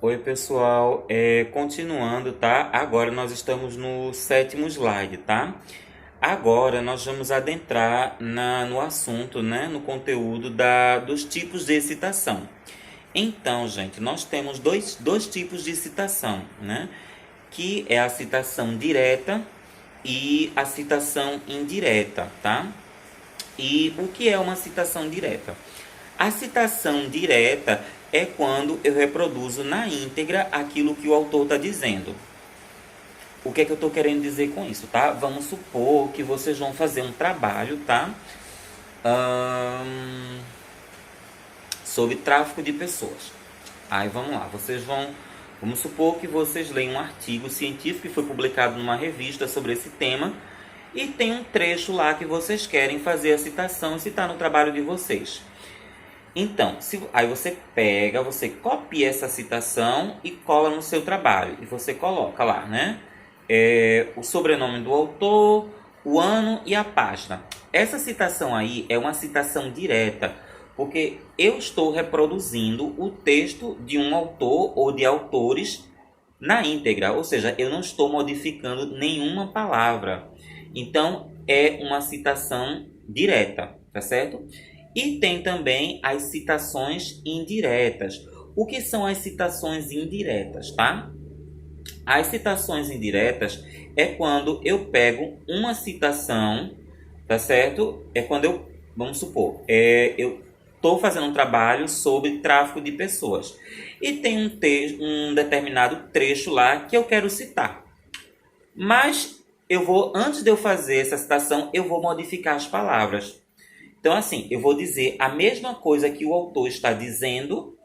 Oi, pessoal. Continuando, tá? Agora nós estamos no sétimo slide, tá? Agora nós vamos adentrar no assunto, né? No conteúdo dos tipos de citação. Então, gente, nós temos dois tipos de citação, né? Que é a citação direta e a citação indireta, tá? E o que é uma citação direta? A citação direta é quando eu reproduzo na íntegra aquilo que o autor está dizendo. O que é que eu estou querendo dizer com isso, tá? Vamos supor que vocês vão fazer um trabalho, tá? Sobre tráfico de pessoas. Aí vamos lá, vamos supor que vocês leem um artigo científico que foi publicado numa revista sobre esse tema e tem um trecho lá que vocês querem fazer a citação e citar no trabalho de vocês. Então, aí você copia essa citação e cola no seu trabalho. E você coloca lá, né? O sobrenome do autor, o ano e a página. Essa citação aí é uma citação direta, porque eu estou reproduzindo o texto de um autor ou de autores na íntegra, ou seja, eu não estou modificando nenhuma palavra. Então, é uma citação direta, tá certo? E tem também as citações indiretas. O que são as citações indiretas, tá? As citações indiretas é quando eu pego uma citação, tá certo? É quando vamos supor, eu estou fazendo um trabalho sobre tráfico de pessoas e tem um determinado trecho lá que eu quero citar. Mas antes de eu fazer essa citação, eu vou modificar as palavras. Então, assim, eu vou dizer a mesma coisa que o autor está dizendo,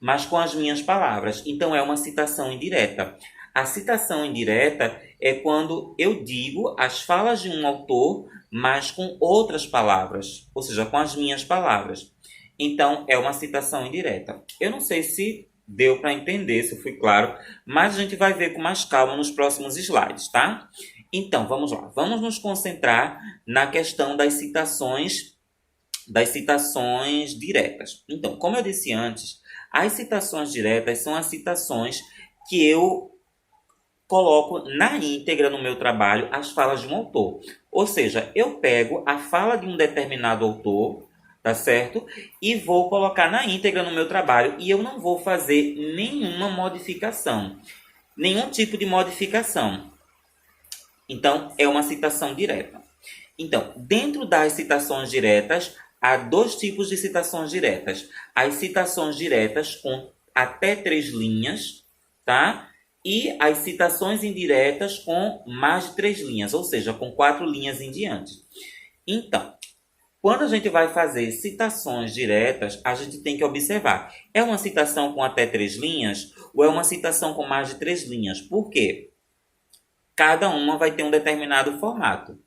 mas com as minhas palavras. Então, é uma citação indireta. A citação indireta é quando eu digo as falas de um autor, mas com outras palavras, ou seja, com as minhas palavras. Então, é uma citação indireta. Eu não sei se deu para entender, se eu fui claro, mas a gente vai ver com mais calma nos próximos slides, tá? Então, vamos lá. Vamos nos concentrar na questão das citações diretas. Então, como eu disse antes, as citações diretas são as citações que eu coloco na íntegra no meu trabalho as falas de um autor. Ou seja, eu pego a fala de um determinado autor, tá certo? E vou colocar na íntegra no meu trabalho e eu não vou fazer nenhuma modificação, nenhum tipo de modificação. Então, é uma citação direta. Então, dentro das citações diretas, há dois tipos de citações diretas. As citações diretas com até 3 linhas, tá? E as citações indiretas com mais de 3 linhas, ou seja, com 4 linhas em diante. Então, quando a gente vai fazer citações diretas, a gente tem que observar. É uma citação com até 3 linhas ou é uma citação com mais de 3 linhas? Por quê? Cada uma vai ter um determinado formato,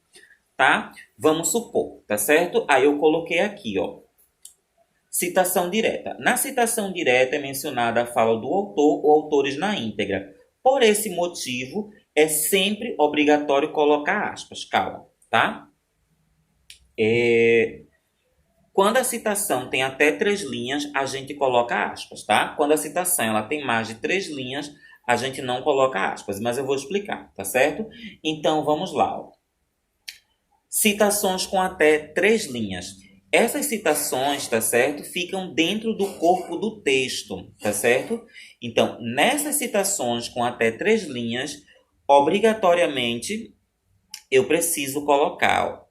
tá? Vamos supor, tá certo? Aí eu coloquei aqui, ó, citação direta. Na citação direta é mencionada a fala do autor ou autores na íntegra. Por esse motivo, é sempre obrigatório colocar aspas, calma, tá? Quando a citação tem até 3 linhas, a gente coloca aspas, tá? Quando a citação ela tem mais de 3 linhas, a gente não coloca aspas, mas eu vou explicar, tá certo? Então, vamos lá, ó. Citações com até 3 linhas. Essas citações, tá certo? Ficam dentro do corpo do texto, tá certo? Então, nessas citações com até 3 linhas, obrigatoriamente eu preciso colocar, ó,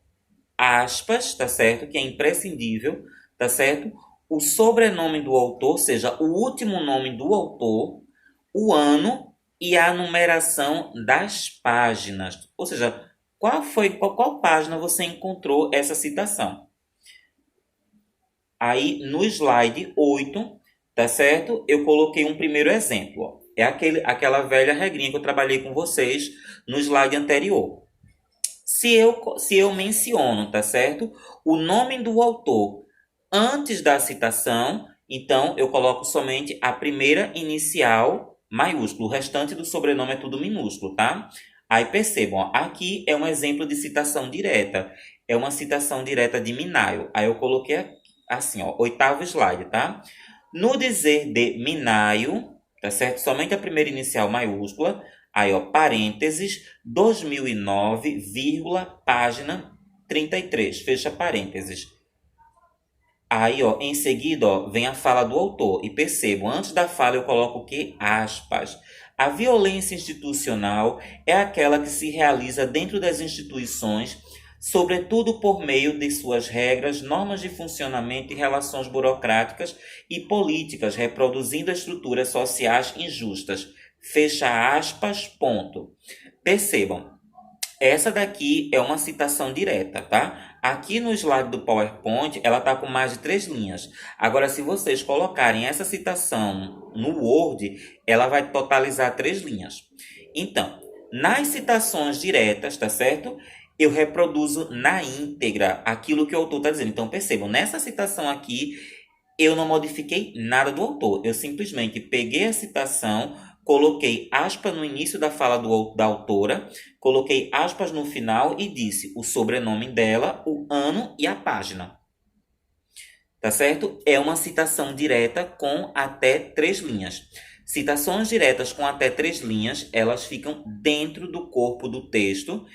aspas, tá certo? Que é imprescindível, tá certo? O sobrenome do autor, ou seja, o último nome do autor, o ano e a numeração das páginas. Ou seja, qual página você encontrou essa citação? Aí no slide 8, tá certo? Eu coloquei um primeiro exemplo, ó. É aquela velha regrinha que eu trabalhei com vocês no slide anterior. Se eu menciono, tá certo? O nome do autor antes da citação, então eu coloco somente a primeira inicial maiúsculo. O restante do sobrenome é tudo minúsculo, tá? Aí percebam, ó, aqui é um exemplo de citação direta. É uma citação direta de Minayo. Aí eu coloquei assim, ó, 8º slide, tá? No dizer de Minayo, tá certo? Somente a primeira inicial maiúscula, aí ó, parênteses, 2009, vírgula, página 33, fecha parênteses. Aí, ó, em seguida, ó, vem a fala do autor. E percebam, antes da fala eu coloco o quê? Aspas. A violência institucional é aquela que se realiza dentro das instituições, sobretudo por meio de suas regras, normas de funcionamento e relações burocráticas e políticas, reproduzindo estruturas sociais injustas. Fecha aspas, ponto. Percebam, essa daqui é uma citação direta, tá? Aqui no slide do PowerPoint, ela tá com mais de 3 linhas. Agora, se vocês colocarem essa citação no Word, ela vai totalizar 3 linhas. Então, nas citações diretas, tá certo? Eu reproduzo na íntegra aquilo que o autor está dizendo. Então, percebam, nessa citação aqui, eu não modifiquei nada do autor. Eu simplesmente peguei a citação, coloquei aspas no início da fala da autora, coloquei aspas no final e disse o sobrenome dela, o ano e a página. Tá certo? É uma citação direta com até 3 linhas. Citações diretas com até 3 linhas, elas ficam dentro do corpo do texto.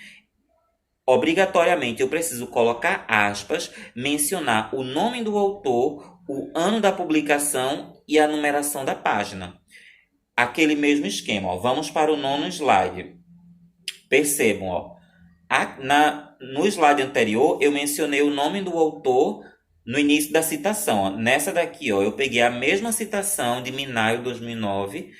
Obrigatoriamente eu preciso colocar aspas, mencionar o nome do autor, o ano da publicação e a numeração da página. Aquele mesmo esquema, ó. Vamos para o 9º slide. Percebam, ó. No slide anterior, eu mencionei o nome do autor no início da citação. Ó. Nessa daqui, ó, eu peguei a mesma citação de Minayo 2009,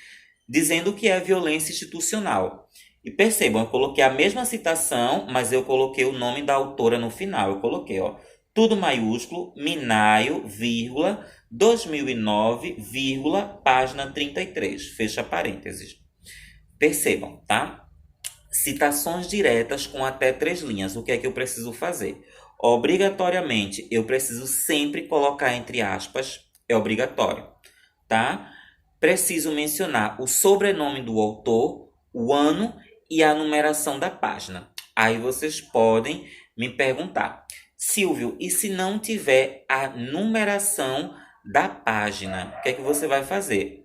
dizendo que é violência institucional. E percebam, eu coloquei a mesma citação, mas eu coloquei o nome da autora no final. Eu coloquei, ó, tudo maiúsculo, Minayo, vírgula, 2009, vírgula, página 33, fecha parênteses. Percebam, tá? Citações diretas com até 3 linhas. O que é que eu preciso fazer? Obrigatoriamente, eu preciso sempre colocar entre aspas, é obrigatório, tá? Preciso mencionar o sobrenome do autor, o ano e a numeração da página. Aí vocês podem me perguntar, Silvio, e se não tiver a numeração da página, o que é que você vai fazer?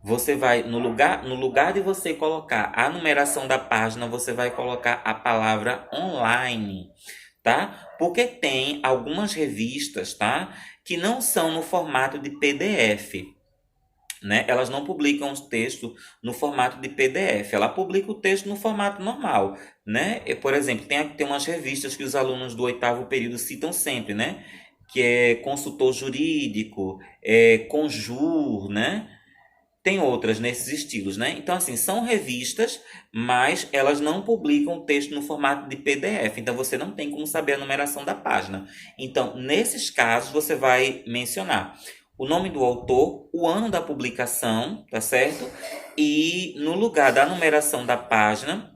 Você vai, no lugar de você colocar a numeração da página, você vai colocar a palavra online, tá? Porque tem algumas revistas, tá? Que não são no formato de PDF. Né? Elas não publicam os textos no formato de PDF, ela publica o texto no formato normal, né? Por exemplo, tem umas revistas que os alunos do 8º período citam sempre, né? Que é Consultor Jurídico, Conjur, né? Tem outras nesses estilos, né? Então, assim, são revistas, mas elas não publicam o texto no formato de PDF, então você não tem como saber a numeração da página. Então, nesses casos, você vai mencionar o nome do autor, o ano da publicação, tá certo? E no lugar da numeração da página,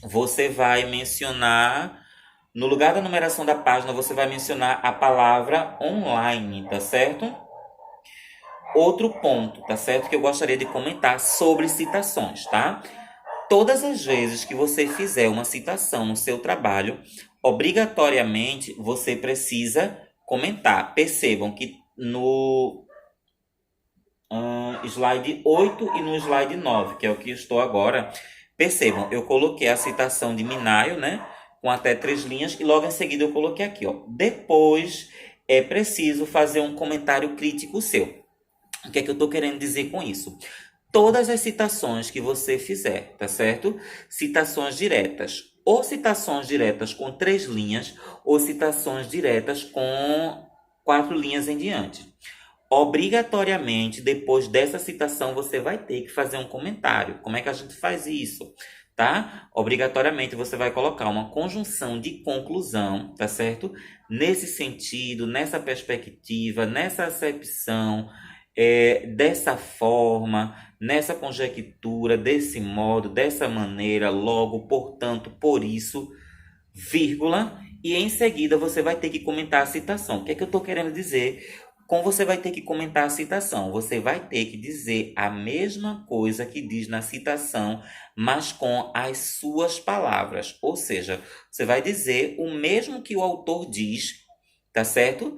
você vai mencionar... No lugar da numeração da página, você vai mencionar a palavra online, tá certo? Outro ponto, tá certo? Que eu gostaria de comentar sobre citações, tá? Todas as vezes que você fizer uma citação no seu trabalho, obrigatoriamente você precisa comentar. Percebam que no slide 8 e no slide 9, que é o que estou agora, percebam, eu coloquei a citação de Minayo, né? Com até 3 linhas, e logo em seguida eu coloquei aqui, ó. Depois é preciso fazer um comentário crítico seu. O que é que eu estou querendo dizer com isso? Todas as citações que você fizer, tá certo? Citações diretas, ou citações diretas com 3 linhas, ou citações diretas com 4 linhas em diante. Obrigatoriamente, depois dessa citação, você vai ter que fazer um comentário. Como é que a gente faz isso? Tá? Obrigatoriamente, você vai colocar uma conjunção de conclusão, tá certo? Nesse sentido, nessa perspectiva, nessa acepção, dessa forma, nessa conjectura, desse modo, dessa maneira, logo, portanto, por isso, vírgula, e em seguida você vai ter que comentar a citação. O que é que eu estou querendo dizer? Como você vai ter que comentar a citação? Você vai ter que dizer a mesma coisa que diz na citação, mas com as suas palavras. Ou seja, você vai dizer o mesmo que o autor diz, tá certo?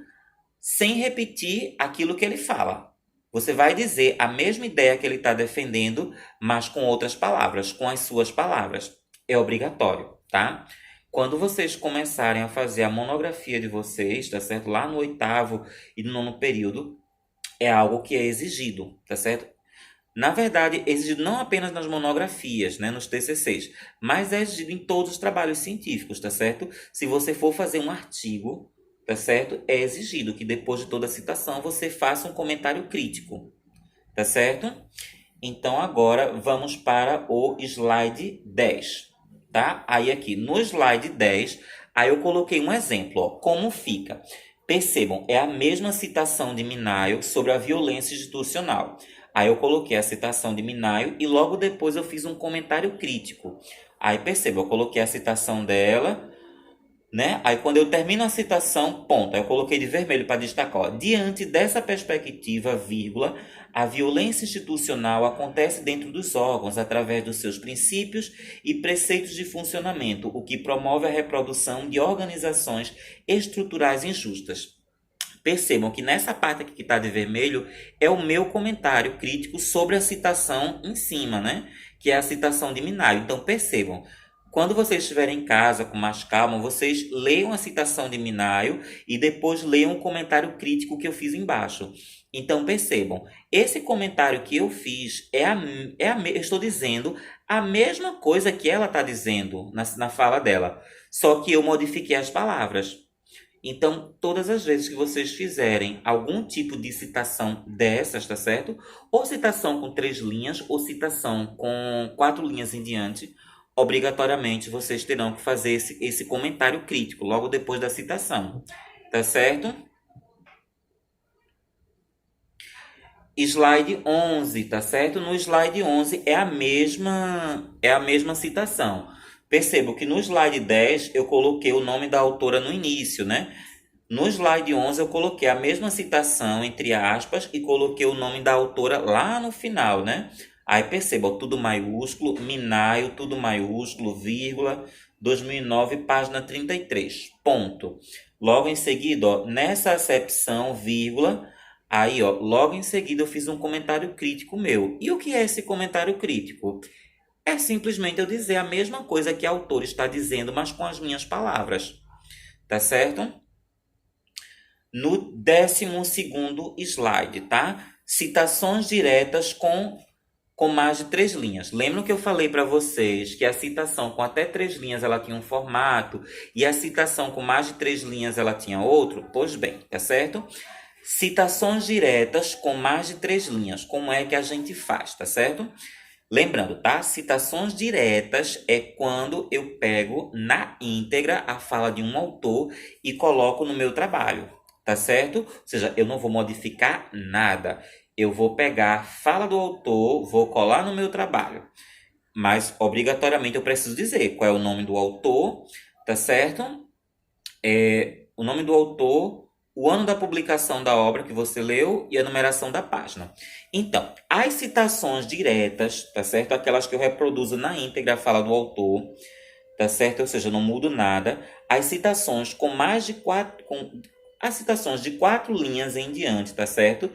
Sem repetir aquilo que ele fala. Você vai dizer a mesma ideia que ele está defendendo, mas com outras palavras, com as suas palavras. É obrigatório, tá? Quando vocês começarem a fazer a monografia de vocês, tá certo? Lá no 8º e no 9º período, é algo que é exigido, tá certo? Na verdade, é exigido não apenas nas monografias, né, nos TCCs, mas é exigido em todos os trabalhos científicos, tá certo? Se você for fazer um artigo, tá certo? É exigido que depois de toda a citação você faça um comentário crítico, tá certo? Então agora vamos para o slide 10, tá? Aí aqui no slide 10, aí eu coloquei um exemplo, ó, como fica. Percebam, é a mesma citação de Minayo sobre a violência institucional. Aí eu coloquei a citação de Minayo e logo depois eu fiz um comentário crítico. Aí percebam, eu coloquei a citação dela, né? Aí quando eu termino a citação, ponto. Aí eu coloquei de vermelho para destacar, ó, diante dessa perspectiva, vírgula, a violência institucional acontece dentro dos órgãos através dos seus princípios e preceitos de funcionamento, o que promove a reprodução de organizações estruturais injustas. Percebam que nessa parte aqui que está de vermelho é o meu comentário crítico sobre a citação em cima, né? Que é a citação de Minayo. Então percebam, quando vocês estiverem em casa com mais calma, vocês leiam a citação de Minayo e depois leiam o comentário crítico que eu fiz embaixo. Então percebam, esse comentário que eu fiz eu estou dizendo a mesma coisa que ela está dizendo na fala dela, só que eu modifiquei as palavras. Então, todas as vezes que vocês fizerem algum tipo de citação dessas, tá certo? Ou citação com 3 linhas, ou citação com 4 linhas em diante, obrigatoriamente vocês terão que fazer esse comentário crítico logo depois da citação, tá certo? Slide 11, tá certo? No slide 11 é a mesma citação. Percebo que no slide 10 eu coloquei o nome da autora no início, né? No slide 11 eu coloquei a mesma citação, entre aspas, e coloquei o nome da autora lá no final, né? Aí perceba, tudo maiúsculo, Minayo, tudo maiúsculo, vírgula, 2009, página 33, ponto. Logo em seguida, ó, nessa acepção, vírgula, aí, ó, logo em seguida eu fiz um comentário crítico meu. E o que é esse comentário crítico? É simplesmente eu dizer a mesma coisa que a autora está dizendo, mas com as minhas palavras. Tá certo? No 12º slide, tá? Citações diretas com mais de 3 linhas. Lembram que eu falei para vocês que a citação com até 3 linhas ela tinha um formato e a citação com mais de 3 linhas ela tinha outro? Pois bem, tá certo? Citações diretas com mais de 3 linhas. Como é que a gente faz, tá certo? Lembrando, tá? Citações diretas é quando eu pego na íntegra a fala de um autor e coloco no meu trabalho, tá certo? Ou seja, eu não vou modificar nada. Eu vou pegar a fala do autor, vou colar no meu trabalho. Mas, obrigatoriamente, eu preciso dizer qual é o nome do autor, tá certo? O nome do autor, o ano da publicação da obra que você leu e a numeração da página. Então, as citações diretas, tá certo? Aquelas que eu reproduzo na íntegra a fala do autor, tá certo? Ou seja, eu não mudo nada. As citações com mais de 4... as citações de 4 linhas em diante, tá certo?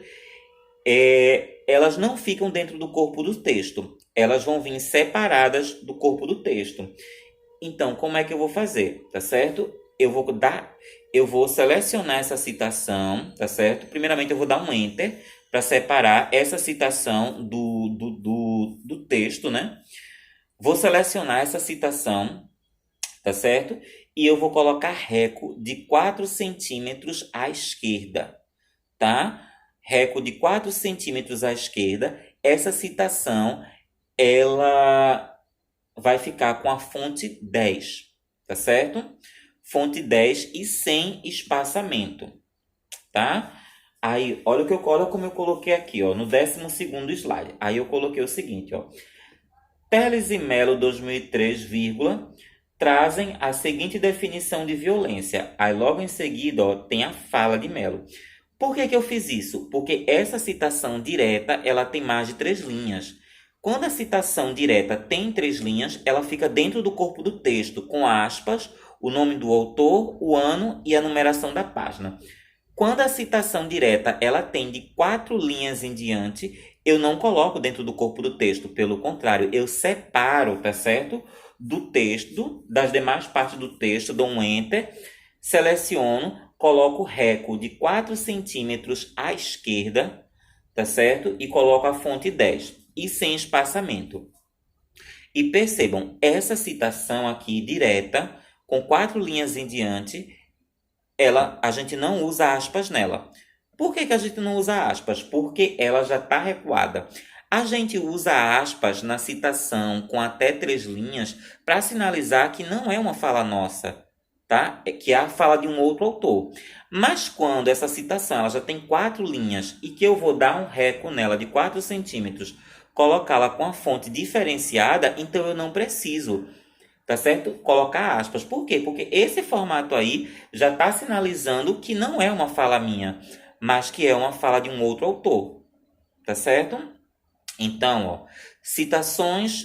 Elas não ficam dentro do corpo do texto. Elas vão vir separadas do corpo do texto. Então, como é que eu vou fazer, tá certo? Eu vou selecionar essa citação, tá certo? Primeiramente, eu vou dar um Enter para separar essa citação do texto, né? Vou selecionar essa citação, tá certo? E eu vou colocar reco de 4 centímetros à esquerda, tá? Reco de 4 centímetros à esquerda. Essa citação, ela vai ficar com a fonte 10, tá certo? Fonte 10 e sem espaçamento, tá? Aí, olha como eu coloquei aqui, ó, no 12º slide. Aí eu coloquei o seguinte, ó. Teles e Mello, 2003, vírgula, trazem a seguinte definição de violência. Aí logo em seguida, ó, tem a fala de Mello. Por que eu fiz isso? Porque essa citação direta, ela tem mais de 3 linhas. Quando a citação direta tem 3 linhas, ela fica dentro do corpo do texto, com aspas, o nome do autor, o ano e a numeração da página. Quando a citação direta ela tem de 4 linhas em diante, eu não coloco dentro do corpo do texto. Pelo contrário, eu separo, tá certo? Do texto, das demais partes do texto, dou um Enter, seleciono, coloco o reco de 4 centímetros à esquerda, tá certo? E coloco a fonte 10 e sem espaçamento. E percebam, essa citação aqui direta, com 4 linhas em diante, a gente não usa aspas nela. Por que a gente não usa aspas? Porque ela já está recuada. A gente usa aspas na citação com até 3 linhas para sinalizar que não é uma fala nossa, tá? Que é a fala de um outro autor. Mas quando essa citação ela já tem 4 linhas e que eu vou dar um reco nela de 4 centímetros, colocá-la com a fonte diferenciada, então eu não preciso, tá certo? Colocar aspas. Por quê? Porque esse formato aí já está sinalizando que não é uma fala minha, mas que é uma fala de um outro autor, tá certo? Então, ó, citações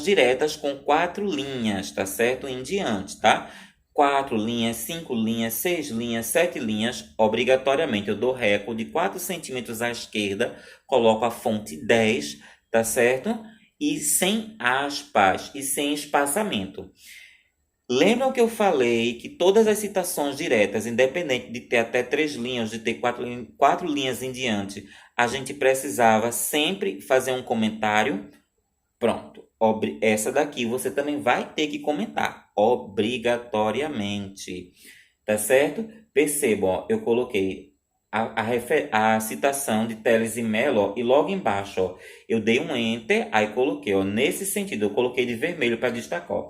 diretas com 4 linhas, tá certo? Em diante, tá? 4 linhas, 5 linhas, 6 linhas, 7 linhas, obrigatoriamente eu dou reco de 4 centímetros à esquerda, coloco a fonte 10, tá certo? E sem aspas e sem espaçamento. Lembram que eu falei que todas as citações diretas, independente de ter até 3 linhas, de ter 4 linhas em diante, a gente precisava sempre fazer um comentário? Pronto. Essa daqui você também vai ter que comentar, obrigatoriamente. Tá certo? Percebam, ó, eu coloquei a citação de Telles e Mello, ó, e logo embaixo, ó, eu dei um Enter, aí coloquei, ó, nesse sentido, eu coloquei de vermelho para destacar, ó.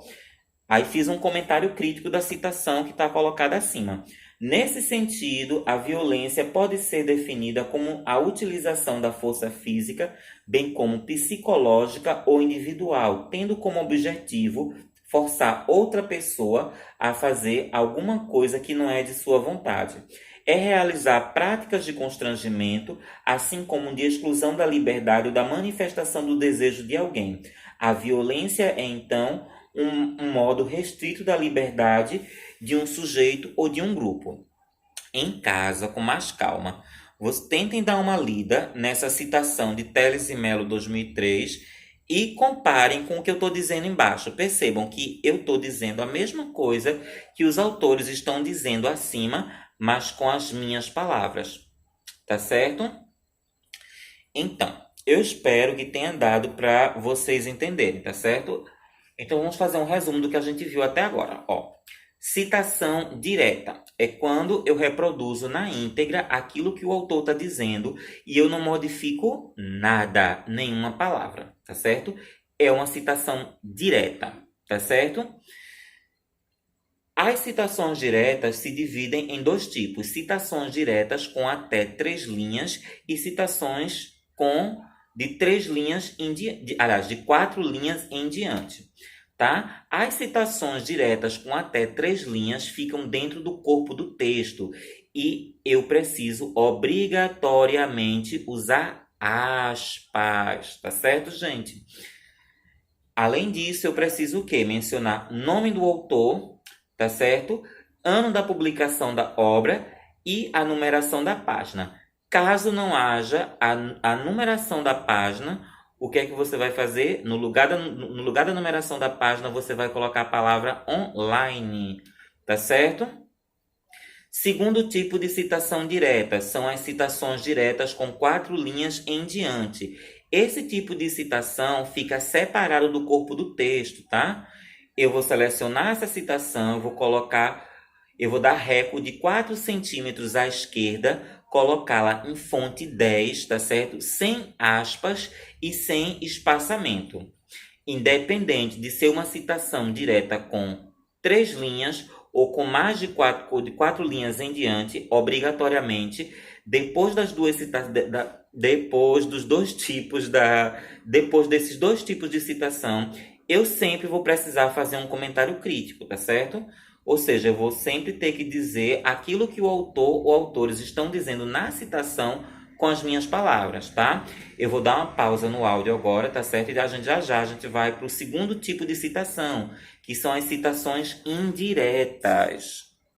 Aí fiz um comentário crítico da citação que está colocada acima. Nesse sentido, a violência pode ser definida como a utilização da força física, bem como psicológica ou individual, tendo como objetivo forçar outra pessoa a fazer alguma coisa que não é de sua vontade. É realizar práticas de constrangimento, assim como de exclusão da liberdade ou da manifestação do desejo de alguém. A violência é, então, um modo restrito da liberdade de um sujeito ou de um grupo. Em casa, com mais calma, tentem dar uma lida nessa citação de Telles e Mello 2003 e comparem com o que eu estou dizendo embaixo. Percebam que eu estou dizendo a mesma coisa que os autores estão dizendo acima, mas com as minhas palavras. Tá certo? Então, eu espero que tenha dado para vocês entenderem, tá certo? Então, vamos fazer um resumo do que a gente viu até agora. Ó, citação direta é quando eu reproduzo na íntegra aquilo que o autor está dizendo e eu não modifico nada, nenhuma palavra, tá certo? É uma citação direta, tá certo? As citações diretas se dividem em 2 tipos: citações diretas com até 3 linhas e citações com de 3 linhas de 4 linhas em diante. Tá? As citações diretas com até 3 linhas ficam dentro do corpo do texto e eu preciso obrigatoriamente usar aspas, tá certo, gente? Além disso, eu preciso o quê? Mencionar nome do autor, tá certo? Ano da publicação da obra e a numeração da página. Caso não haja a numeração da página, o que é que você vai fazer? No lugar da numeração da página, você vai colocar a palavra online, tá certo? Segundo tipo de citação direta, são as citações diretas com 4 linhas em diante. Esse tipo de citação fica separado do corpo do texto, tá? Eu vou selecionar essa citação, eu vou dar reco de 4 centímetros à esquerda, colocá-la em fonte 10, tá certo? Sem aspas e sem espaçamento. Independente de ser uma citação direta com 3 linhas ou com mais de 4 linhas em diante, obrigatoriamente, depois desses 2 tipos de citação, eu sempre vou precisar fazer um comentário crítico, tá certo? Ou seja, eu vou sempre ter que dizer aquilo que o autor ou autores estão dizendo na citação com as minhas palavras, tá? Eu vou dar uma pausa no áudio agora, tá certo? E a gente vai para o segundo tipo de citação, que são as citações indiretas.